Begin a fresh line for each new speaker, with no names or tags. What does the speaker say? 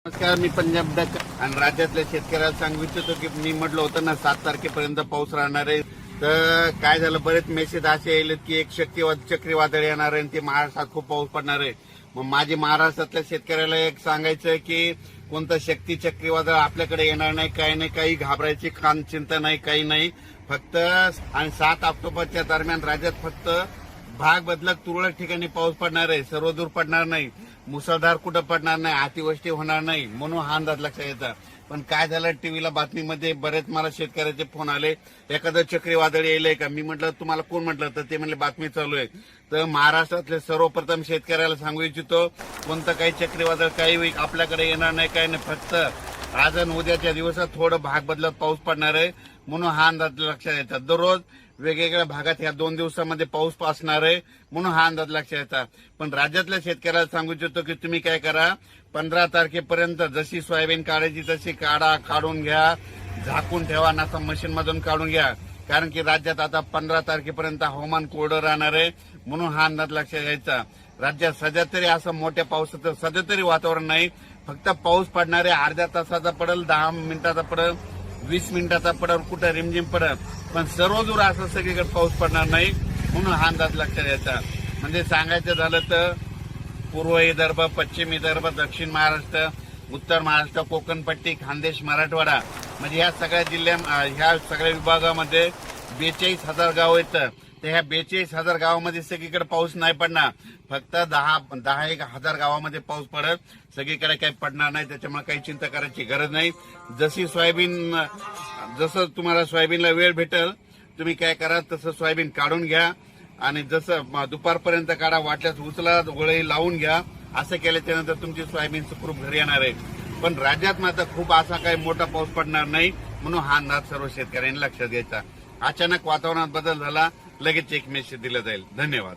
नमस्कार, मी पंजाब डक आणि राज्यातल्या शेतकऱ्याला सांगू इच्छितो की मी म्हटलं होतं ना 7 तारखेपर्यंत पाऊस राहणार आहे. तर काय झालं, बरेच मेसेज असे येलेत की एक चक्रीवादळ येणार आहे आणि ते महाराष्ट्रात खूप पाऊस पडणार आहे. मग माझे महाराष्ट्रातल्या शेतकऱ्याला एक सांगायचं की कोणतं शक्ती चक्रीवादळ आपल्याकडे येणार नाही, काही घाबरायची चिंता नाही, काही नाही. फक्त आणि 7 ऑक्टोबरच्या दरम्यान राज्यात फक्त भाग बदलक तुरळक ठिकाणी पाऊस पडणार आहे, सर्वदूर पडणार नाही, मुसळधार कुठं पडणार नाही, अतिवृष्टी होणार नाही, म्हणून हा अंदाज लक्षात येतात. पण काय झालं, टीव्हीला बातमीमध्ये बरेच मला शेतकऱ्याचे फोन आले, एखादं चक्रीवादळ येईल का. मी म्हटलं तुम्हाला कोण म्हटलं, तर ते म्हणले बातमी चालू आहे. तर महाराष्ट्रातले सर्वप्रथम शेतकऱ्याला सांगू इच्छितो, कोणतं काही चक्रीवादळ काही आपल्याकडे येणार नाही, काही नाही. फक्त आज आणि उद्याच्या दिवसात थोडं भाग बदलत पाऊस पडणार आहे, म्हणून हा अंदाज लक्षात येतात. दररोज वेगवेगळ्या भागात या 2 दिवसामध्ये पाऊस असणार आहे, म्हणून हा अंदाज लक्षात येतात. पण राज्यातल्या शेतकऱ्याला सांगू इच्छितो की तुम्ही काय करा, 15 तारखेपर्यंत जशी सोयाबीन काढायची तशी काढून घ्या, झाकून ठेवा, नका मशीनमधून काढून घ्या. कारण की राज्यात आता 15 तारखेपर्यंत हवामान कोरडं राहणार आहे, म्हणून हा अंदाज लक्षात घ्यायचा. राज्यात सध्या तरी असं मोठ्या पावसाचं सध्या तरी वातावरण नाही. फक्त पाऊस पडणारे अर्ध्या तासाचा पडेल, 10 मिनिटाचा पडेल, 20 मिनिटाचा पडेल, कुठं रिमझिम पडेल, पण सर्वदूर असं सगळीकडे पाऊस पडणार नाही, म्हणून हा अंदाज लक्षात घ्यायचा. म्हणजे सांगायचं झालं तर पूर्व विदर्भ, पश्चिम विदर्भ, दक्षिण महाराष्ट्र, उत्तर महाराष्ट्र, कोकणपट्टी, खानदेश, मराठवाडा म्हणजे ह्या सगळ्या ह्या सगळ्या विभागामध्ये 42,000 गाव येतं. तर ह्या 42,000 गावामध्ये सगळीकडे पाऊस नाही पडणार, फक्त 10,000 गावामध्ये पाऊस पडत, सगळीकडे काही पडणार नाही. त्याच्यामुळे काही चिंता करायची गरज नाही. जसं तुम्हाला सोयाबीनला वेळ भेटेल तुम्ही काय करा, तसं सोयाबीन काढून घ्या आणि जसं दुपारपर्यंत काढा, वाटल्यास उचला, गोळी लावून घ्या. असं केल्याच्या नंतर तुमची सोयाबीन सुखरूप घरी येणार आहे. पण राज्यात मात्र खूप असा काही मोठा पाऊस पडणार नाही, म्हणून हा अंदाज सर्व शेतकऱ्यांनी लक्षात घ्यायचा. अचानक वातावरणात बदल झाला, लगेच एक मेसेज दिला जाईल. धन्यवाद.